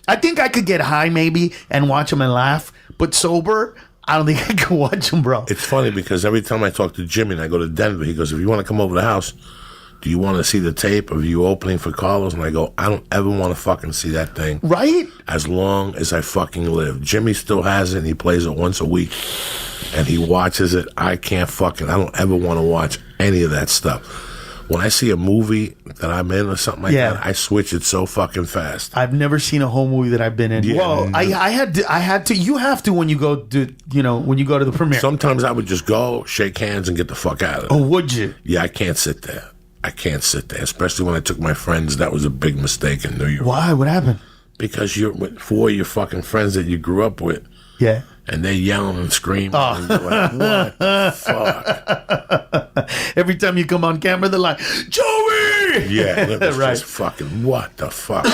I think I could get high maybe and watch them and laugh, but sober, I don't think I could watch them, bro. It's funny because every time I talk to Jimmy and I go to Denver, he goes, if you want to come over to the house, do you want to see the tape of you opening for Carlos? And I go, I don't ever want to fucking see that thing. Right? As long as I fucking live. Jimmy still has it and he plays it once a week and he watches it. I don't ever want to watch any of that stuff. When I see a movie that I'm in or something like that, I switch it so fucking fast. I've never seen a whole movie that I've been in. Yeah, Well, I had to. You have to when you go to the premiere. Sometimes I would just go, shake hands, and get the fuck out of there. Oh, would you? Yeah, I can't sit there. Especially when I took my friends. That was a big mistake in New York. Why? What happened? Because you're with 4 of your fucking friends that you grew up with. Yeah. And they yelling and screaming. Oh. And you're like, what the fuck? Every time you come on camera, they're like, Joey! Yeah, it was right. just fucking, what the fuck?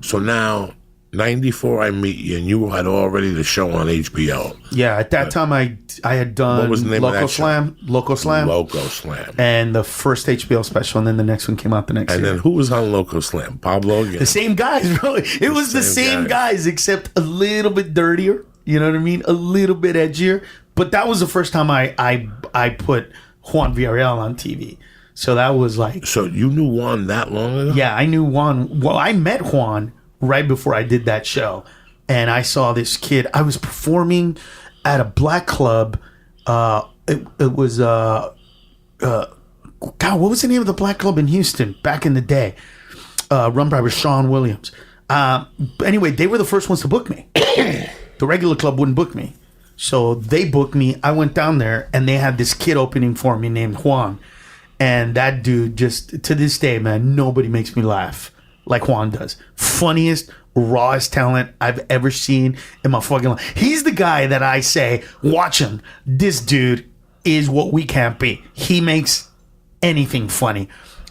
So now, 94, I meet you, and you had already the show on HBO. Yeah, at that time, I had done what was the name Loco of that Slam. show? Loco Slam. Loco Slam. And the first HBO special, and then the next one came out the next year. And then who was on Loco Slam? Pablo again? The same guys, really. It was the same guys, except a little bit dirtier. You know what I mean? A little bit edgier. But that was the first time I put Juan Villarreal on TV. So that was like... So you knew Juan that long ago? Yeah, I knew Juan. Well, I met Juan right before I did that show. And I saw this kid. I was performing at a black club. It was... God, what was the name of the black club in Houston back in the day? Run by Rashawn Williams. Anyway, they were the first ones to book me. The regular club wouldn't book me. So they booked me. I went down there, and they had this kid opening for me named Juan. And that dude, just to this day, man, nobody makes me laugh like Juan does. Funniest, rawest talent I've ever seen in my fucking life. He's the guy that I say, watch him. This dude is what we can't be. He makes anything funny.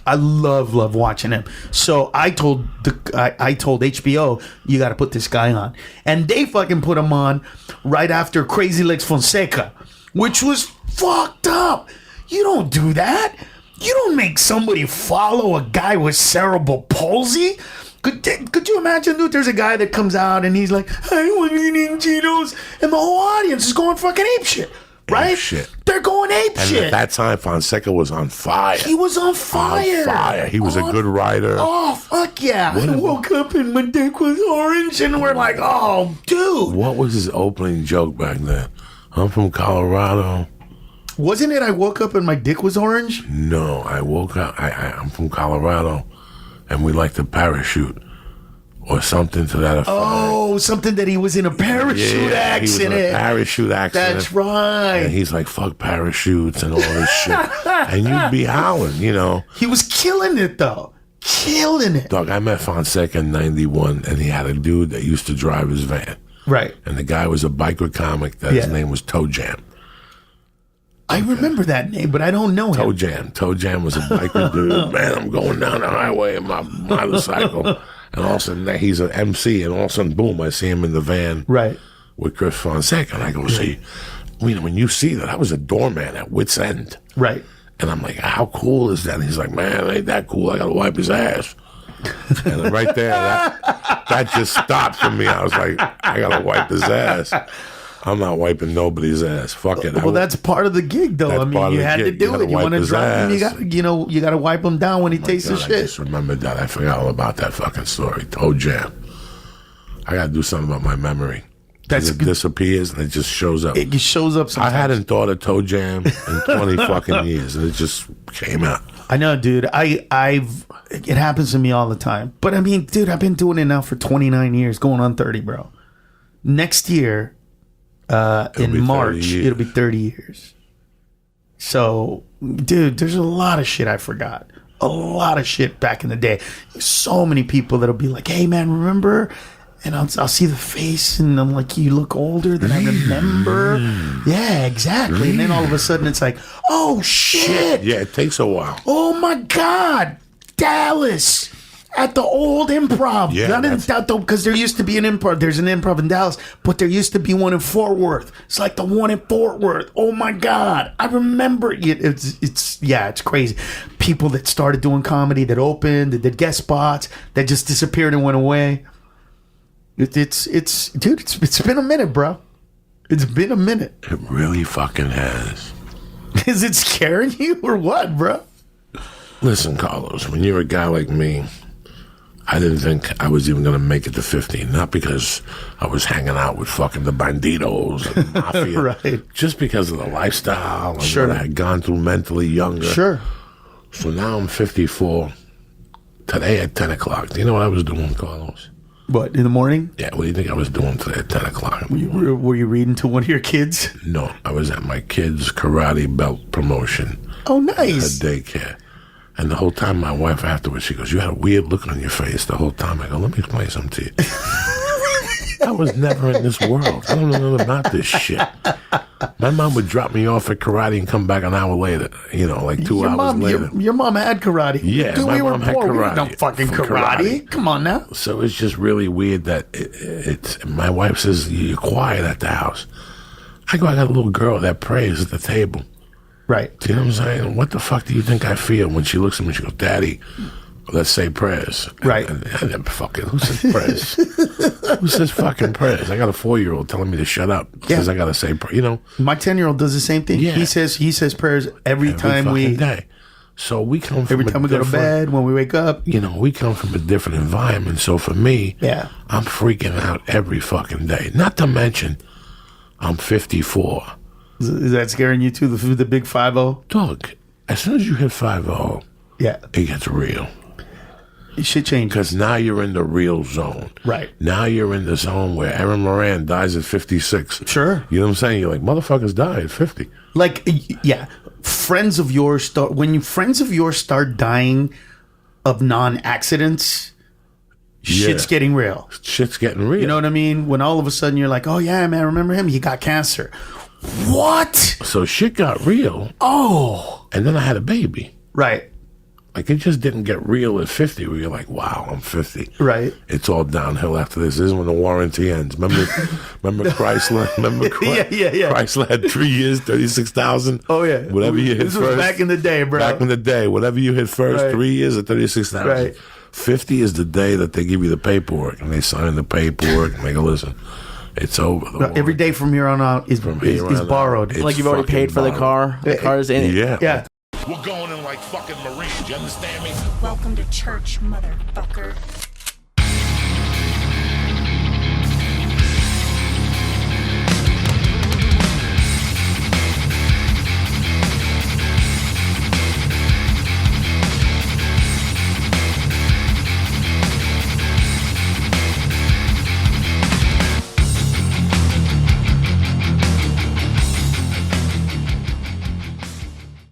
I love watching him. So I told HBO, you got to put this guy on, and they fucking put him on right after Crazy Legs Fonseca, which was fucked up. You don't do that. You don't make somebody follow a guy with cerebral palsy. Could you imagine, dude? There's a guy that comes out and he's like, I want eating Cheetos, and the whole audience is going fucking apeshit. Right? Shit. They're going ape and shit. At that time, Fonseca was on fire. He was on fire. He was a good writer. Oh, fuck yeah. I woke up and my dick was orange, and we're like, oh, dude. What was his opening joke back then? I'm from Colorado. Wasn't it I woke up and my dick was orange? No, I woke up. I'm from Colorado, and we like to parachute. Or something to that effect. Oh, something that he was in a parachute accident. He was in a parachute accident. That's right. And he's like, fuck parachutes and all this shit. And you'd be howling, you know. He was killing it, though. Killing it. Dog, I met Fonseca in 91, and he had a dude that used to drive his van. Right. And the guy was a biker comic that his name was Toe Jam. I remember that name, but I don't know him. Toe Jam was a biker dude. Man, I'm going down the highway in my motorcycle. And all of a sudden, he's an MC, and all of a sudden, boom, I see him in the van with Chris Fonseca. And I go, see, when you see that, I was a doorman at Wits End. Right. And I'm like, how cool is that? And he's like, man, it ain't that cool. I got to wipe his ass. And then right there, that just stopped for me. I was like, I got to wipe his ass. I'm not wiping nobody's ass. Fuck it. Well, that's part of the gig, though. I mean, you had to do it. You want to drop him, you got to wipe him down when he tastes the shit. I just remembered that. I forgot all about that fucking story. Toe Jam. I got to do something about my memory. It disappears and it just shows up. It just shows up sometimes. I hadn't thought of Toe Jam in 20 fucking years, and it just came out. I know, dude. It happens to me all the time. But I mean, dude, I've been doing it now for 29 years, going on 30, bro. Next year, in March, it'll be 30 years. So, dude, there's a lot of shit I forgot. A lot of shit back in the day. There's so many people that'll be like, hey, man, remember? And I'll see the face, and I'm like, you look older than I remember. Yeah, exactly. And then all of a sudden, it's like, oh, shit. Yeah, it takes a while. Oh, my God. Dallas. At the old Improv. Yeah, because there used to be an Improv. There's an Improv in Dallas, but there used to be one in Fort Worth. It's like the one in Fort Worth. Oh my God, I remember it. It's crazy. People that started doing comedy, that opened, that did guest spots, that just disappeared and went away. It's dude. It's been a minute, bro. It's been a minute. It really fucking has. Is it scaring you or what, bro? Listen, Carlos, when you're a guy like me, I didn't think I was even going to make it to 50. Not because I was hanging out with fucking the banditos and the mafia. Right. Just because of the lifestyle and Sure. what I had gone through mentally younger. Sure. So now I'm 54. Today at 10 o'clock. Do you know what I was doing, Carlos? What, in the morning? Yeah, what do you think I was doing today at 10 o'clock? Were you reading to one of your kids? No, I was at my kid's karate belt promotion. Oh, nice. At daycare. And the whole time, my wife afterwards, she goes, you had a weird look on your face the whole time. I go, let me explain something to you. I was never in this world. I don't know nothing about this shit. My mom would drop me off at karate and come back an hour later. You know, like 2 hours later. Your mom had karate. Yeah, dude, my mom had poor. We karate. had no fucking karate. Come on now. So it's just really weird that it's. My wife says, you're quiet at the house. I go, I got a little girl that prays at the table. Right. Do you know what I'm saying? What the fuck do you think I feel when she looks at me and she goes, Daddy, let's say prayers. Right. And fucking, who says prayers? Who says fucking prayers? I got a 4-year-old telling me to shut up. Says I got to say, you know. My 10-year-old does the same thing. Yeah. He says prayers every time we day. So we come from every time we go to bed, when we wake up. You know, we come from a different environment. So for me, yeah, I'm freaking out every fucking day. Not to mention, I'm 54. Is that scaring you too? The big 50? Dog, as soon as you hit 50, yeah, it gets real. Shit changes. Because now you're in the real zone. Right. Now you're in the zone where Aaron Moran dies at 56. Sure. You know what I'm saying? You're like, motherfuckers die at 50. Like, yeah. Friends of yours start dying of non-accidents, shit's getting real. Shit's getting real. You know what I mean? When all of a sudden you're like, oh yeah, man, remember him? He got cancer. What? So shit got real. Oh. And then I had a baby. Right. Like, it just didn't get real at 50 where you're like, wow, I'm 50. Right. It's all downhill after this. This is when the warranty ends. Remember Chrysler? Yeah. Chrysler had 3 years, 36,000. Oh, yeah. Whatever you hit this first. Was back in the day, bro. Back in the day. Whatever you hit first, right. 3 years at 36,000. Right. 50 is the day that they give you the paperwork. And they sign the paperwork and they go, listen, it's over. Every day from here on out is borrowed. Like you've already paid for the car. The car's in it. Yeah. We're going in like fucking Marines. You understand me? Welcome to church, motherfucker.